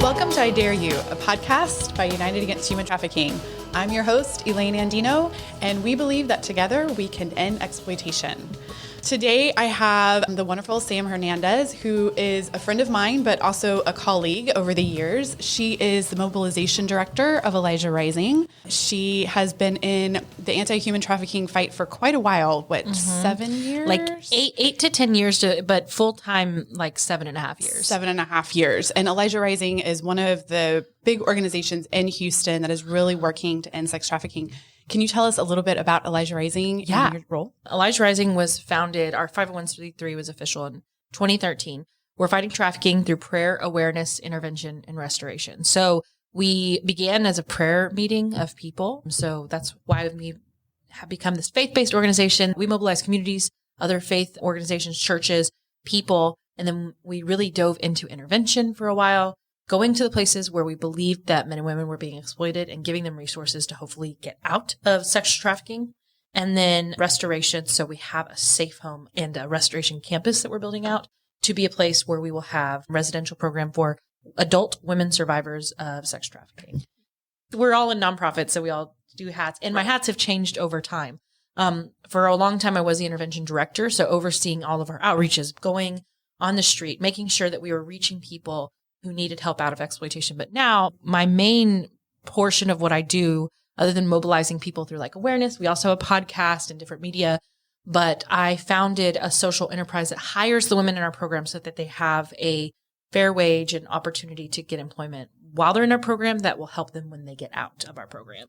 Welcome to I Dare You, a podcast by United Against Human Trafficking. I'm your host, Elaine Andino, and we believe that together we can end exploitation. Today, I have the wonderful Sam Hernandez, who is a friend of mine, but also a colleague over the years. She is the Mobilization Director of Elijah Rising. She has been in the anti-human trafficking fight for quite a while. 7 years? Like eight to 10 years, but full-time, like 7.5 years. 7.5 years. And Elijah Rising is one of the big organizations in Houston that is really working to end sex trafficking. Can you tell us a little bit about Elijah Rising and your role? Elijah Rising was founded, our 501c3 was official in 2013. We're fighting trafficking through prayer, awareness, intervention, and restoration. So we began as a prayer meeting of people. So that's why we have become this faith-based organization. We mobilize communities, other faith organizations, churches, people, and then we really dove into intervention for a while, going to the places where we believed that men and women were being exploited and giving them resources to hopefully get out of sex trafficking. And then restoration. So we have a safe home and a restoration campus that we're building out to be a place where we will have a residential program for adult women survivors of sex trafficking. We're all in nonprofits, so we all do hats. And my hats have changed over time. For a long time, I was the intervention director. So overseeing all of our outreaches, going on the street, making sure that we were reaching people who needed help out of exploitation. But now my main portion of what I do, other than mobilizing people through like awareness, we also have a podcast and different media, but I founded a social enterprise that hires the women in our program so that they have a fair wage and opportunity to get employment while they're in our program that will help them when they get out of our program.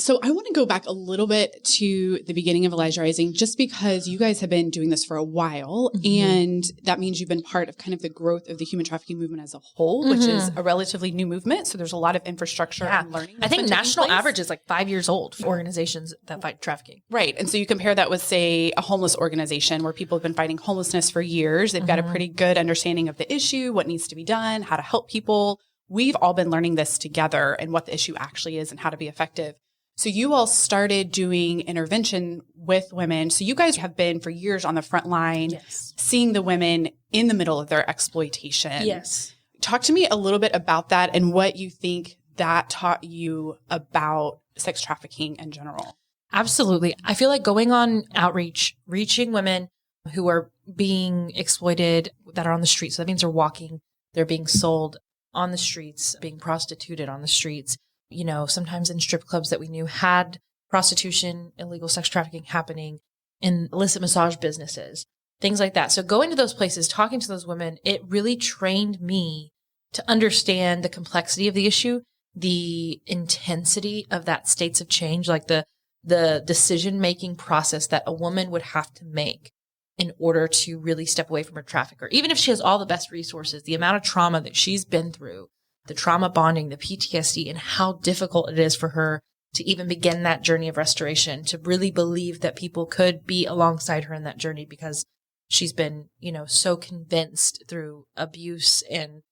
So I want to go back a little bit to the beginning of Elijah Rising, just because you guys have been doing this for a while, and that means you've been part of kind of the growth of the human trafficking movement as a whole, which is a relatively new movement. So there's a lot of infrastructure and learning. I think national average is like 5 years old for organizations that fight trafficking. Right. And so you compare that with, say, a homeless organization where people have been fighting homelessness for years. They've got a pretty good understanding of the issue, what needs to be done, how to help people. We've all been learning this together and what the issue actually is and how to be effective. So you all started doing intervention with women. So you guys have been for years on the front line, seeing the women in the middle of their exploitation. Yes. Talk to me a little bit about that and what you think that taught you about sex trafficking in general. Absolutely. I feel like going on outreach, reaching women who are being exploited that are on the streets. So that means they're walking, they're being sold on the streets, being prostituted on the streets. You know, sometimes in strip clubs that we knew had prostitution, illegal sex trafficking happening, in illicit massage businesses, things like that. So going to those places, talking to those women, it really trained me to understand the complexity of the issue, the intensity of that states of change, like the decision-making process that a woman would have to make in order to really step away from her trafficker. Even if she has all the best resources, the amount of trauma that she's been through, the trauma bonding, the PTSD, and how difficult it is for her to even begin that journey of restoration, to really believe that people could be alongside her in that journey because she's been, you know, so convinced through abuse and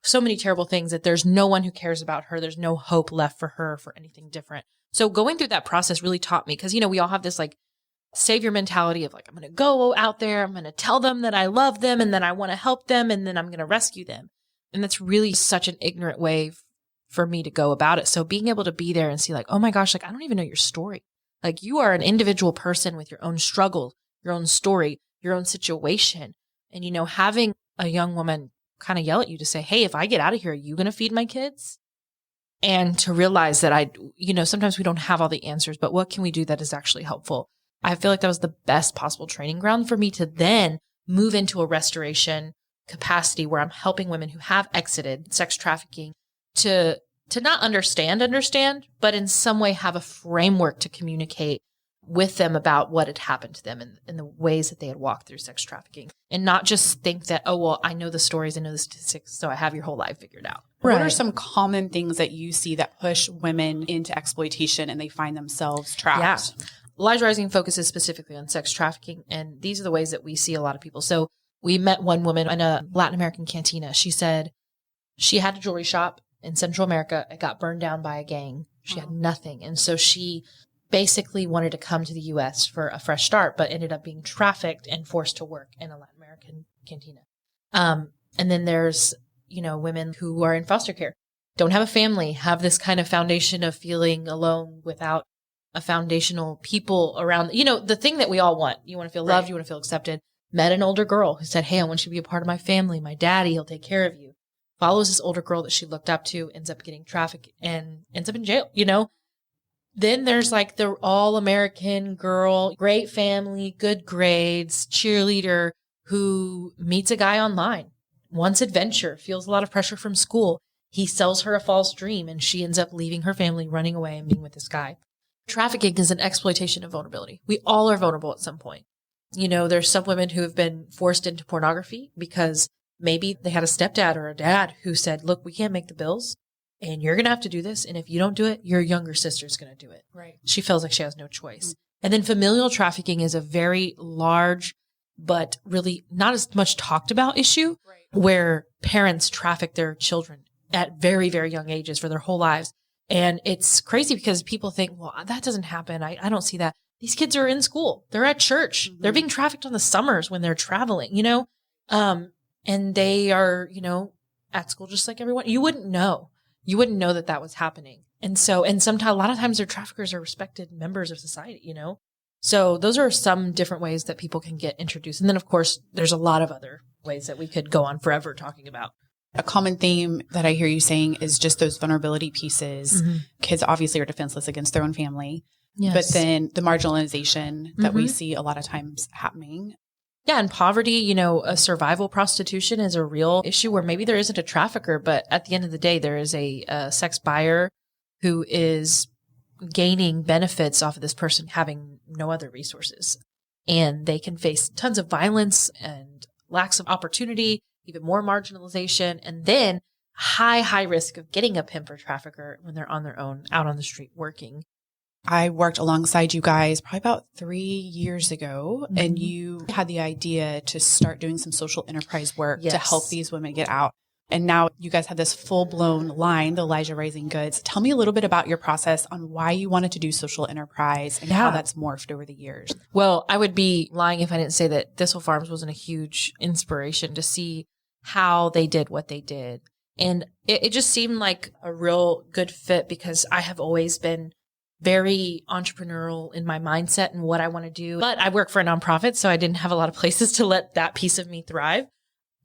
so many terrible things that there's no one who cares about her. There's no hope left for her for anything different. So going through that process really taught me, because, you know, we all have this like savior mentality of like, I'm going to go out there, I'm going to tell them that I love them and then I want to help them and then I'm going to rescue them. And that's really such an ignorant way for me to go about it. So being able to be there and see like, oh my gosh, like I don't even know your story. Like you are an individual person with your own struggle, your own story, your own situation. And, you know, having a young woman kind of yell at you to say, hey, if I get out of here, are you going to feed my kids? And to realize that you know, sometimes we don't have all the answers, but what can we do that is actually helpful? I feel like that was the best possible training ground for me to then move into a restoration capacity where I'm helping women who have exited sex trafficking to not understand, but in some way have a framework to communicate with them about what had happened to them and the ways that they had walked through sex trafficking, and not just think that, oh, well, I know the stories, I know the statistics, so I have your whole life figured out. Right. What are some common things that you see that push women into exploitation and they find themselves trapped? Yeah. Elijah Rising focuses specifically on sex trafficking, and these are the ways that we see a lot of people. So we met one woman in a Latin American cantina. She said she had a jewelry shop in Central America. It got burned down by a gang. She had nothing. And so she basically wanted to come to the U.S. for a fresh start, but ended up being trafficked and forced to work in a Latin American cantina. And then there's women who are in foster care, don't have a family, have this kind of foundation of feeling alone without a foundational people around, the thing that we all want. You want to feel loved. Right. You want to feel accepted. Met an older girl who said, hey, I want you to be a part of my family. My daddy, he'll take care of you. Follows this older girl that she looked up to, ends up getting trafficked and ends up in jail, Then there's like the all-American girl, great family, good grades, cheerleader who meets a guy online, wants adventure, feels a lot of pressure from school. He sells her a false dream and she ends up leaving her family, running away and being with this guy. Trafficking is an exploitation of vulnerability. We all are vulnerable at some point. There's some women who have been forced into pornography because maybe they had a stepdad or a dad who said, look, we can't make the bills and you're going to have to do this. And if you don't do it, your younger sister's going to do it. Right. She feels like she has no choice. And then familial trafficking is a very large, but really not as much talked about issue where parents traffic their children at very, very young ages for their whole lives. And it's crazy because people think, well, that doesn't happen. I don't see that. These kids are in school. They're at church. They're being trafficked on the summers when they're traveling, and they are, at school just like everyone. You wouldn't know. You wouldn't know that was happening. And sometimes, a lot of times their traffickers are respected members of society, So those are some different ways that people can get introduced. And then, of course, there's a lot of other ways that we could go on forever talking about. A common theme that I hear you saying is just those vulnerability pieces. Kids obviously are defenseless against their own family, but then the marginalization that we see a lot of times happening. Yeah. And poverty, a survival prostitution is a real issue where maybe there isn't a trafficker, but at the end of the day, there is a sex buyer who is gaining benefits off of this person having no other resources. And they can face tons of violence and lacks of opportunity, even more marginalization, and then high risk of getting a pimp or trafficker when they're on their own, out on the street working. I worked alongside you guys probably about 3 years ago, and you had the idea to start doing some social enterprise work to help these women get out. And now you guys have this full-blown line, the Elijah Rising Goods. Tell me a little bit about your process on why you wanted to do social enterprise and how that's morphed over the years. Well, I would be lying if I didn't say that Thistle Farms wasn't a huge inspiration to see how they did what they did. And it just seemed like a real good fit because I have always been very entrepreneurial in my mindset and what I want to do. But I work for a nonprofit, so I didn't have a lot of places to let that piece of me thrive.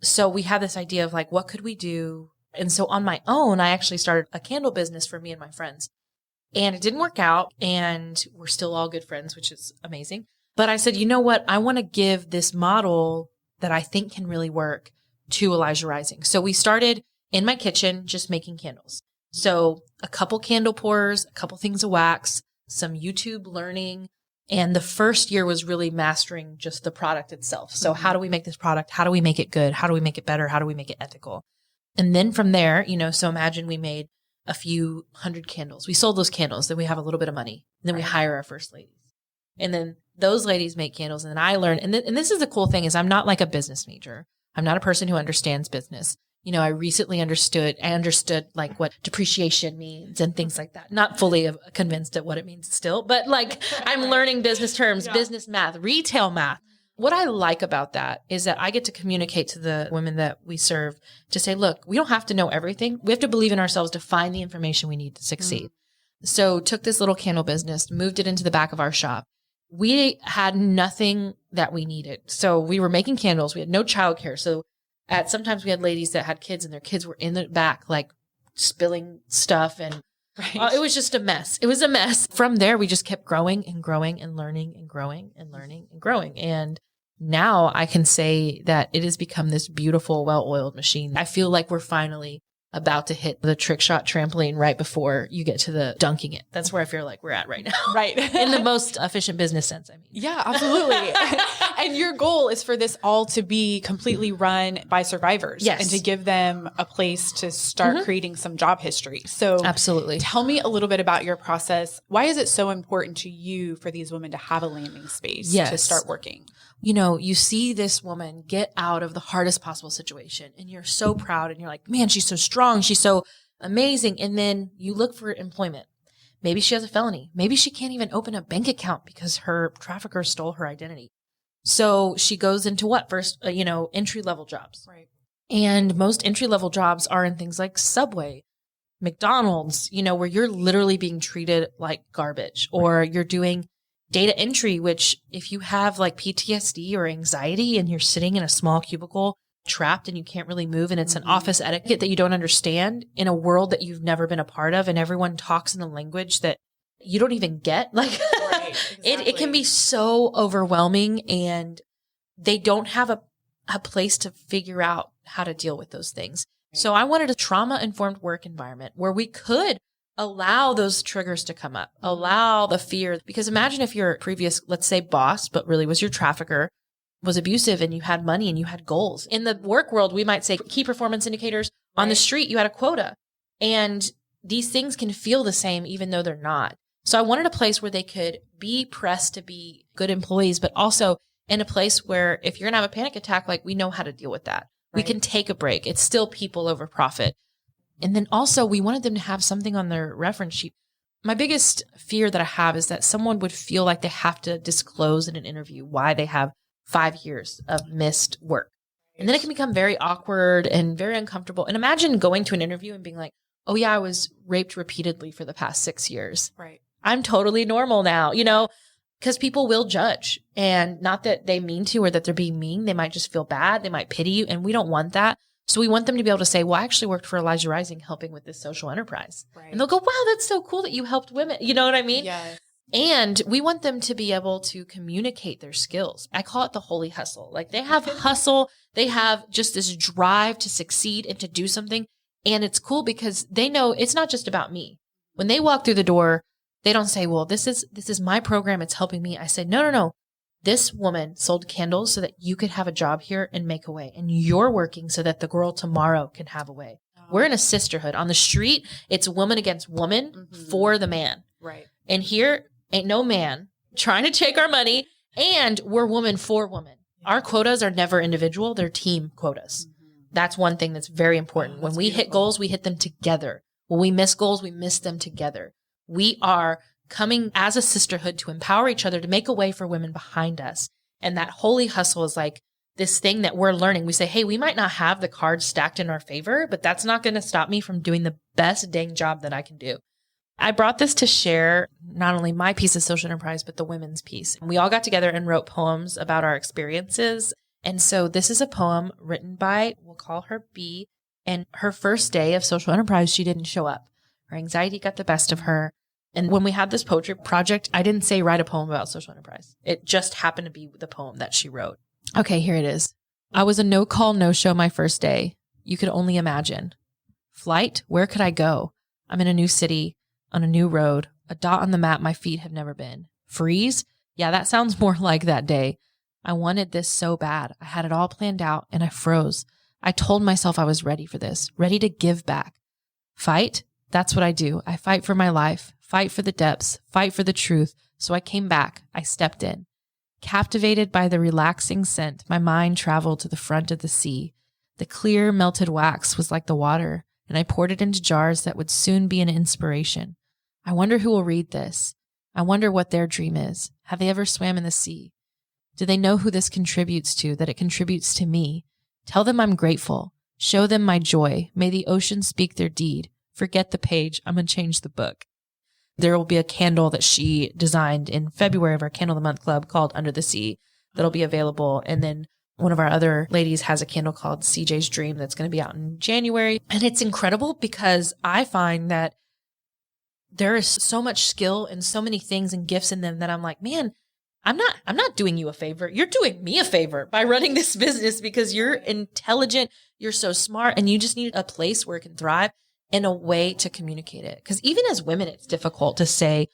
So we had this idea of like, what could we do? And so on my own, I actually started a candle business for me and my friends. And it didn't work out, and we're still all good friends, which is amazing. But I said, you know what? I want to give this model that I think can really work to Elijah Rising. So we started in my kitchen just making candles. So a couple candle pours, a couple things of wax, some YouTube learning. And the first year was really mastering just the product itself. So how do we make this product? How do we make it good? How do we make it better? How do we make it ethical? And then from there, so imagine we made a few hundred candles. We sold those candles. Then we have a little bit of money. And then we hire our first ladies. And then those ladies make candles. And then I learn. And this is the cool thing is I'm not like a business major. I'm not a person who understands business. I recently understood like what depreciation means and things like that. Not fully convinced at what it means still, but like I'm learning business terms, business math, retail math. What I like about that is that I get to communicate to the women that we serve to say, look, we don't have to know everything. We have to believe in ourselves to find the information we need to succeed. So took this little candle business, moved it into the back of our shop. We had nothing that we needed. So we were making candles. We had no childcare. So sometimes we had ladies that had kids and their kids were in the back, like spilling stuff. And it was just a mess. It was a mess. From there, we just kept growing and growing and learning and growing and learning and growing. And now I can say that it has become this beautiful, well-oiled machine. I feel like we're finally about to hit the trick shot trampoline right before you get to the dunking it. That's where I feel like we're at right now. Right. In the most efficient business sense, I mean. Yeah, absolutely. And your goal is for this all to be completely run by survivors. Yes. And to give them a place to start creating some job history. So absolutely. Tell me a little bit about your process. Why is it so important to you for these women to have a landing space to start working? You see this woman get out of the hardest possible situation and you're so proud and you're like, man, she's so strong. She's so amazing. And then you look for employment. Maybe she has a felony. Maybe she can't even open a bank account because her trafficker stole her identity. So she goes into what? First, entry level jobs. Right. And most entry-level jobs are in things like Subway, McDonald's, where you're literally being treated like garbage, or you're doing data entry, which if you have like PTSD or anxiety and you're sitting in a small cubicle trapped and you can't really move, and it's an office etiquette that you don't understand in a world that you've never been a part of, and everyone talks in a language that you don't even get, like Right, exactly. it can be so overwhelming, and they don't have a place to figure out how to deal with those things. So I wanted a trauma-informed work environment where we could allow those triggers to come up, allow the fear. Because imagine if your previous, let's say, boss, but really was your trafficker, was abusive, and you had money and you had goals. In the work world, we might say key performance indicators. On the street, you had a quota. And these things can feel the same even though they're not. So I wanted a place where they could be pressed to be good employees, but also in a place where if you're going to have a panic attack, like, we know how to deal with that. Right. We can take a break. It's still people over profit. And then also we wanted them to have something on their reference sheet. My biggest fear that I have is that someone would feel like they have to disclose in an interview why they have 5 years of missed work. And then it can become very awkward and very uncomfortable. And imagine going to an interview and being like, oh yeah, I was raped repeatedly for the past 6 years. Right. I'm totally normal now, because people will judge, and not that they mean to or that they're being mean. They might just feel bad. They might pity you. And we don't want that. So we want them to be able to say, well, I actually worked for Elijah Rising helping with this social enterprise. Right. And they'll go, wow, that's so cool that you helped women. You know what I mean? Yes. And we want them to be able to communicate their skills. I call it the holy hustle. Like, they have hustle. They have just this drive to succeed and to do something. And it's cool because they know it's not just about me. When they walk through the door, they don't say, well, this is my program. It's helping me. I said, no. This woman sold candles so that you could have a job here and make a way. And you're working so that the girl tomorrow can have a way. Oh. We're in a sisterhood. On the street, it's woman against woman for the man. Right. And here ain't no man trying to take our money. And we're woman for woman. Our quotas are never individual. They're team quotas. That's one thing that's very important. When we hit goals, we hit them together. When we miss goals, we miss them together. We are coming as a sisterhood to empower each other to make a way for women behind us. And that holy hustle is like this thing that we're learning. We say, hey, we might not have the cards stacked in our favor, but that's not going to stop me from doing the best dang job that I can do. I brought this to share not only my piece of social enterprise, but the women's piece. We all got together and wrote poems about our experiences. And so this is a poem written by, we'll call her B. And her first day of social enterprise, she didn't show up. Her anxiety got the best of her. And when we had this poetry project, I didn't say write a poem about social enterprise. It just happened to be the poem that she wrote. Okay, here it is. I was a no call, no show my first day. You could only imagine. Flight, where could I go? I'm in a new city, on a new road, a dot on the map my feet have never been. Freeze? Yeah, that sounds more like that day. I wanted this so bad. I had it all planned out and I froze. I told myself I was ready for this, ready to give back. Fight? That's what I do. I fight for my life, fight for the depths, fight for the truth. So I came back. I stepped in. Captivated by the relaxing scent, my mind traveled to the front of the sea. The clear, melted wax was like the water, and I poured it into jars that would soon be an inspiration. I wonder who will read this. I wonder what their dream is. Have they ever swam in the sea? Do they know who this contributes to, that it contributes to me? Tell them I'm grateful. Show them my joy. May the ocean speak their deed. Forget the page. I'm going to change the book. There will be a candle that she designed in February of our Candle of the Month Club called Under the Sea that'll be available. And then one of our other ladies has a candle called CJ's Dream that's going to be out in January. And it's incredible because I find that there is so much skill and so many things and gifts in them that I'm like, man, I'm not doing you a favor. You're doing me a favor by running this business because you're intelligent, you're so smart, and you just need a place where it can thrive and a way to communicate it. Because even as women, it's difficult to say,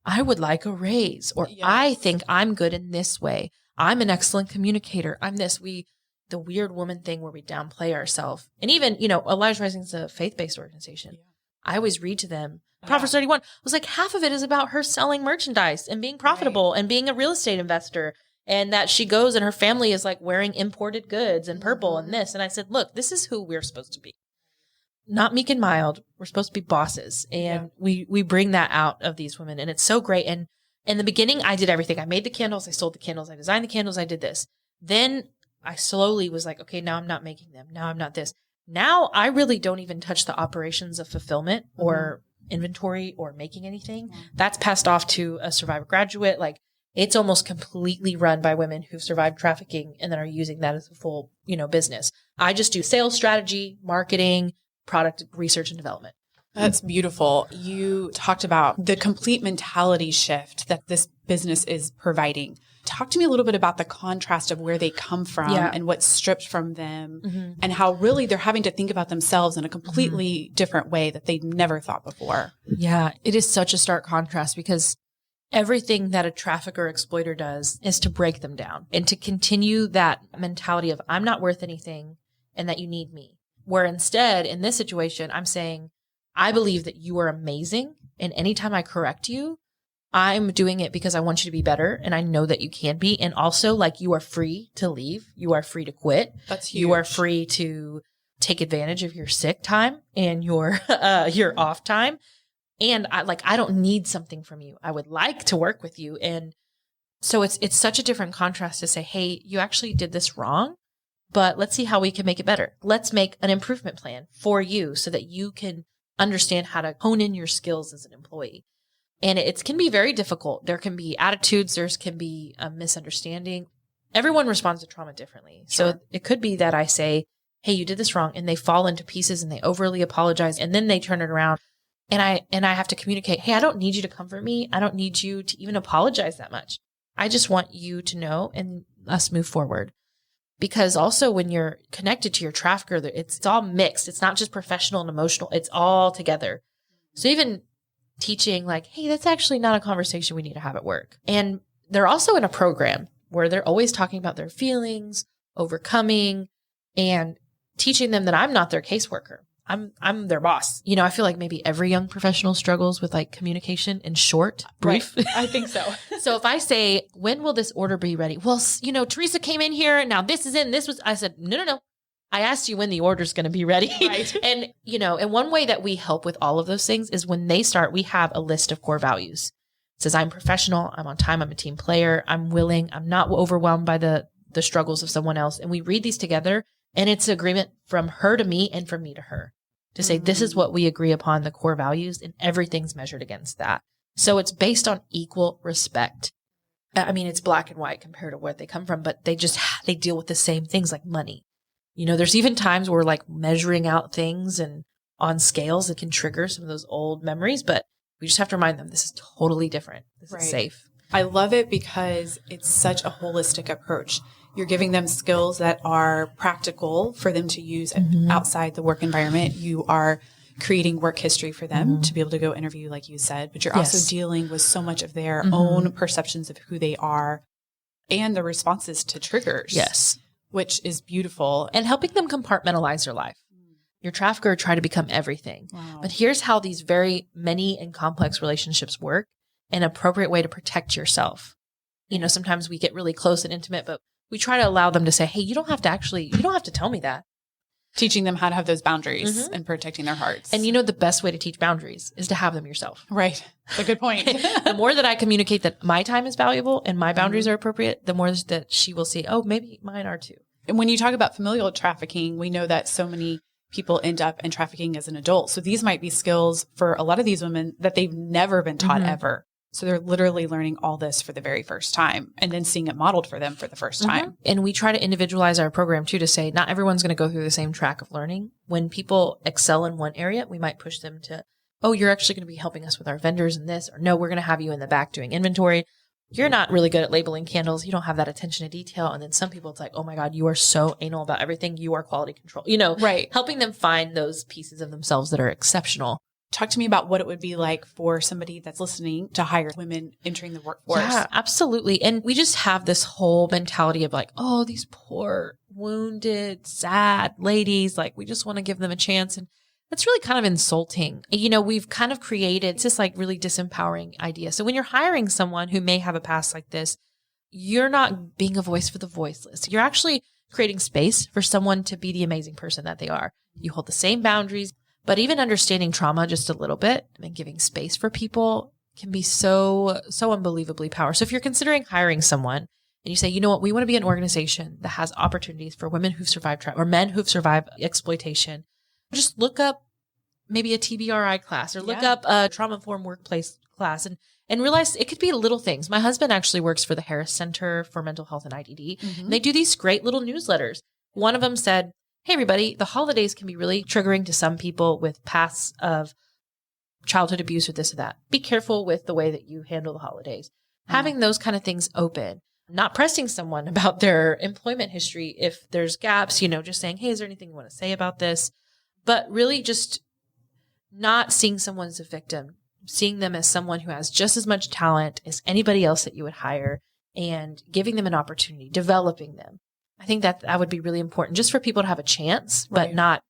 I would like a raise, or yes, I think I'm good in this way. I'm an excellent communicator. I'm this. The weird woman thing where we downplay ourselves. And even, Elijah Rising is a faith-based organization. Yeah. I always read to them. Proverbs 31 was like half of it is about her selling merchandise and being profitable and being a real estate investor. And that she goes and her family is like wearing imported goods and purple and this. And I said, look, this is who we're supposed to be. Not meek and mild. We're supposed to be bosses. And we bring that out of these women. And it's so great. And in the beginning, I did everything. I made the candles. I sold the candles. I designed the candles. I did this. Then I slowly was like, okay, now I'm not making them. Now I'm not this. Now I really don't even touch the operations of fulfillment or inventory or making anything. That's passed off to a survivor graduate. Like, it's almost completely run by women who've survived trafficking and then are using that as a full, business. I just do sales strategy, marketing, product research and development. That's beautiful. You talked about the complete mentality shift that this business is providing. Talk to me a little bit about the contrast of where they come from and what's stripped from them and how really they're having to think about themselves in a completely different way that they'd never thought before. Yeah, it is such a stark contrast because everything that a trafficker exploiter does is to break them down and to continue that mentality of I'm not worth anything and that you need me. Where instead, in this situation, I'm saying, I believe that you are amazing. And anytime I correct you, I'm doing it because I want you to be better. And I know that you can be. And also, like, you are free to leave. You are free to quit. That's huge. You are free to take advantage of your sick time and your off time. And I don't need something from you. I would like to work with you. And so it's such a different contrast to say, hey, you actually did this wrong, but let's see how we can make it better. Let's make an improvement plan for you so that you can understand how to hone in your skills as an employee. And it can be very difficult. There can be attitudes. There can be a misunderstanding. Everyone responds to trauma differently. Sure. So it could be that I say, hey, you did this wrong. And they fall into pieces and they overly apologize. And then they turn it around. And I have to communicate, hey, I don't need you to comfort me. I don't need you to even apologize that much. I just want you to know and us move forward. Because also when you're connected to your trafficker, it's all mixed. It's not just professional and emotional. It's all together. So even teaching like, hey, that's actually not a conversation we need to have at work. And they're also in a program where they're always talking about their feelings, overcoming, and teaching them that I'm not their caseworker. I'm their boss. I feel like maybe every young professional struggles with like communication in short, brief. Right. I think so. So if I say, when will this order be ready? Well, Teresa came in here. Now this is in, I said, no. I asked you when the order's going to be ready. Right. And, and one way that we help with all of those things is when they start, we have a list of core values. It says, I'm professional. I'm on time. I'm a team player. I'm willing. I'm not overwhelmed by the struggles of someone else. And we read these together. And it's agreement from her to me and from me to her to say, this is what we agree upon, the core values, and everything's measured against that. So it's based on equal respect. I mean, it's black and white compared to where they come from, but they deal with the same things like money. There's even times where we're like measuring out things and on scales that can trigger some of those old memories, but we just have to remind them this is totally different. This is safe. I love it because it's such a holistic approach. You're giving them skills that are practical for them to use outside the work environment. You are creating work history for them to be able to go interview, like you said, but you're also dealing with so much of their own perceptions of who they are and the responses to triggers. Yes. Which is beautiful. And helping them compartmentalize their life. Your trafficker try to become everything. Wow. But here's how these very many and complex relationships work. An appropriate way to protect yourself. Sometimes we get really close and intimate, but we try to allow them to say, hey, you don't have to tell me that. Teaching them how to have those boundaries and protecting their hearts. And the best way to teach boundaries is to have them yourself. Right. That's a good point. The more that I communicate that my time is valuable and my boundaries are appropriate, the more that she will see, oh, maybe mine are too. And when you talk about familial trafficking, we know that so many people end up in trafficking as an adult. So these might be skills for a lot of these women that they've never been taught ever. So they're literally learning all this for the very first time and then seeing it modeled for them for the first time. And we try to individualize our program too, to say not everyone's going to go through the same track of learning. When people excel in one area, we might push them to, oh, you're actually going to be helping us with our vendors in this, or no, we're going to have you in the back doing inventory. You're not really good at labeling candles. You don't have that attention to detail. And then some people, it's like, oh my God, you are so anal about everything. You are quality control, right. Helping them find those pieces of themselves that are exceptional. Talk to me about what it would be like for somebody that's listening to hire women entering the workforce. Yeah, absolutely. And we just have this whole mentality of like, oh, these poor, wounded, sad ladies, like we just want to give them a chance. And that's really kind of insulting. We've kind of created this like really disempowering idea. So when you're hiring someone who may have a past like this, you're not being a voice for the voiceless. You're actually creating space for someone to be the amazing person that they are. You hold the same boundaries. But even understanding trauma just a little bit and giving space for people can be so unbelievably powerful. So if you're considering hiring someone and you say, you know what, we want to be an organization that has opportunities for women who've survived or men who've survived exploitation. Just look up maybe a TBRI class or look up a trauma-informed workplace class and realize it could be little things. My husband actually works for the Harris Center for Mental Health and IDD. And they do these great little newsletters. One of them said, hey, everybody, the holidays can be really triggering to some people with pasts of childhood abuse or this or that. Be careful with the way that you handle the holidays. Having those kind of things open, not pressing someone about their employment history if there's gaps, just saying, hey, is there anything you want to say about this? But really just not seeing someone as a victim, seeing them as someone who has just as much talent as anybody else that you would hire and giving them an opportunity, developing them. I think that would be really important just for people to have a chance, but not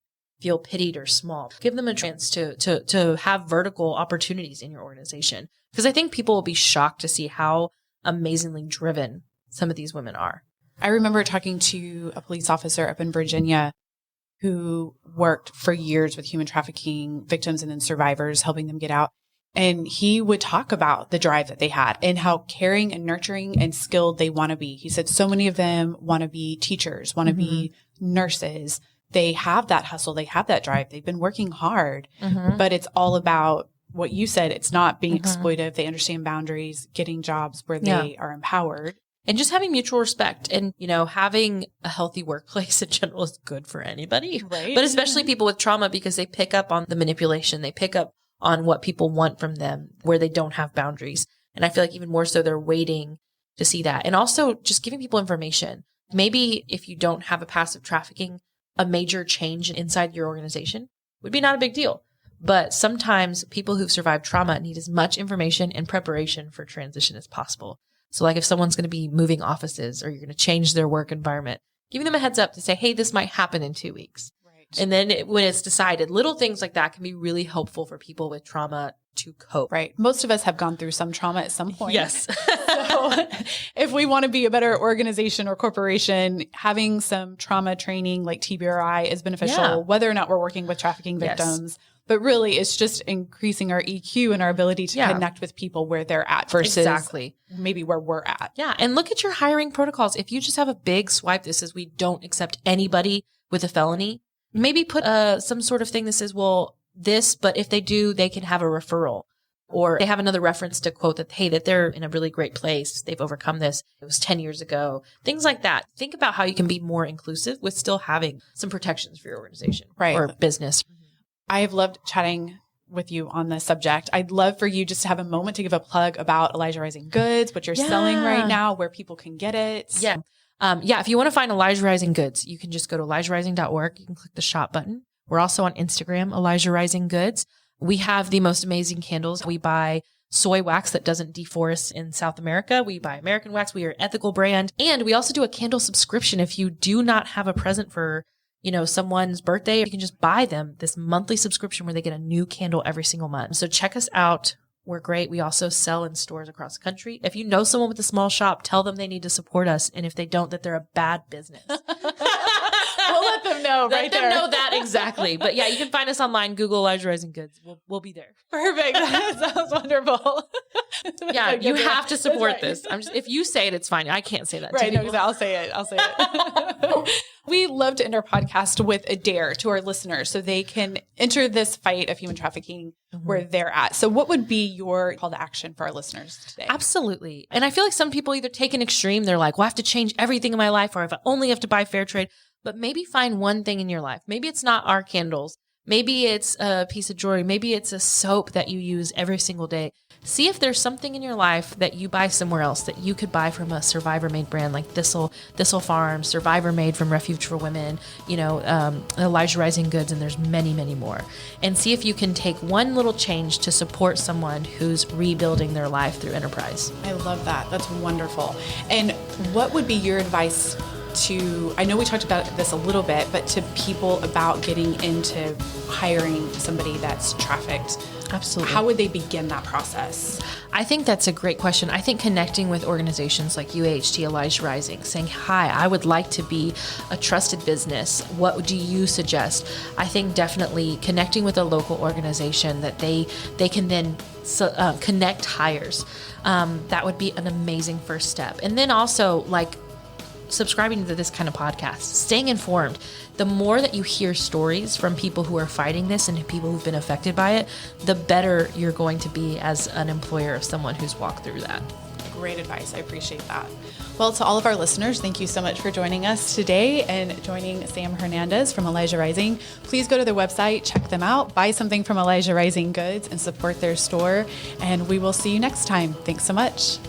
feel pitied or small. Give them a chance to have vertical opportunities in your organization. Because I think people will be shocked to see how amazingly driven some of these women are. I remember talking to a police officer up in Virginia who worked for years with human trafficking victims and then survivors, helping them get out. And he would talk about the drive that they had and how caring and nurturing and skilled they want to be. He said so many of them want to be teachers, want to be nurses. They have that hustle. They have that drive. They've been working hard, but it's all about what you said. It's not being exploitive. They understand boundaries, getting jobs where they are empowered. And just having mutual respect and, having a healthy workplace in general is good for anybody, right? But especially people with trauma because they pick up on the manipulation. They pick up on what people want from them where they don't have boundaries. And I feel like even more so they're waiting to see that. And also just giving people information. Maybe if you don't have a past of trafficking, a major change inside your organization would be not a big deal. But sometimes people who've survived trauma need as much information and preparation for transition as possible. So like if someone's going to be moving offices or you're going to change their work environment, giving them a heads up to say, hey, this might happen in 2 weeks. Right. And then when it's decided, little things like that can be really helpful for people with trauma to cope. Right. Most of us have gone through some trauma at some point. Yes. So if we want to be a better organization or corporation, having some trauma training like TBRI is beneficial, whether or not we're working with trafficking victims. But really, it's just increasing our EQ and our ability to connect with people where they're at versus maybe where we're at. Yeah. And look at your hiring protocols. If you just have a big swipe that says we don't accept anybody with a felony, maybe put some sort of thing that says, well, this, but if they do, they can have a referral. Or they have another reference to quote that, hey, that they're in a really great place. They've overcome this. It was 10 years ago. Things like that. Think about how you can be more inclusive with still having some protections for your organization or business. I have loved chatting with you on this subject. I'd love for you just to have a moment to give a plug about Elijah Rising Goods, what you're selling right now, where people can get it. Yeah. If you want to find Elijah Rising Goods, you can just go to ElijahRising.org. You can click the shop button. We're also on Instagram, Elijah Rising Goods. We have the most amazing candles. We buy soy wax that doesn't deforest in South America. We buy American wax. We are an ethical brand. And we also do a candle subscription. If you do not have a present for someone's birthday, you can just buy them this monthly subscription where they get a new candle every single month. So check us out. We're great. We also sell in stores across the country. If you know someone with a small shop, tell them they need to support us. And if they don't, that they're a bad business. We'll let them know Let them know that exactly. But yeah, you can find us online. Google Elijah Rising Goods. We'll be there. Perfect. That sounds wonderful. Yeah, you have to support this. If you say it, it's fine. I can't say that. Right. No, I'll say it. We love to end our podcast with a dare to our listeners so they can enter this fight of human trafficking where they're at. So what would be your call to action for our listeners today? Absolutely. And I feel like some people either take an extreme. They're like, well, I have to change everything in my life, or if I only have to buy fair trade. But maybe find one thing in your life. Maybe it's not our candles. Maybe it's a piece of jewelry. Maybe it's a soap that you use every single day. See if there's something in your life that you buy somewhere else that you could buy from a survivor-made brand like Thistle Farm, Survivor Made from Refuge for Women, Elijah Rising Goods, and there's many, many more. And see if you can take one little change to support someone who's rebuilding their life through enterprise. I love that. That's wonderful. And what would be your advice to, I know we talked about this a little bit, but to people about getting into hiring somebody that's trafficked? Absolutely. How would they begin that process? I think that's a great question. I think connecting with organizations like UAHT, Elijah Rising, saying, hi, I would like to be a trusted business. What do you suggest? I think definitely connecting with a local organization that they can then connect hires. That would be an amazing first step. And then also like subscribing to this kind of podcast, staying informed. The more that you hear stories from people who are fighting this and people who've been affected by it, the better you're going to be as an employer of someone who's walked through that. Great advice. I appreciate that. Well, to all of our listeners, thank you so much for joining us today and joining Sam Hernandez from Elijah Rising. Please go to their website, check them out, buy something from Elijah Rising Goods and support their store. And we will see you next time. Thanks so much.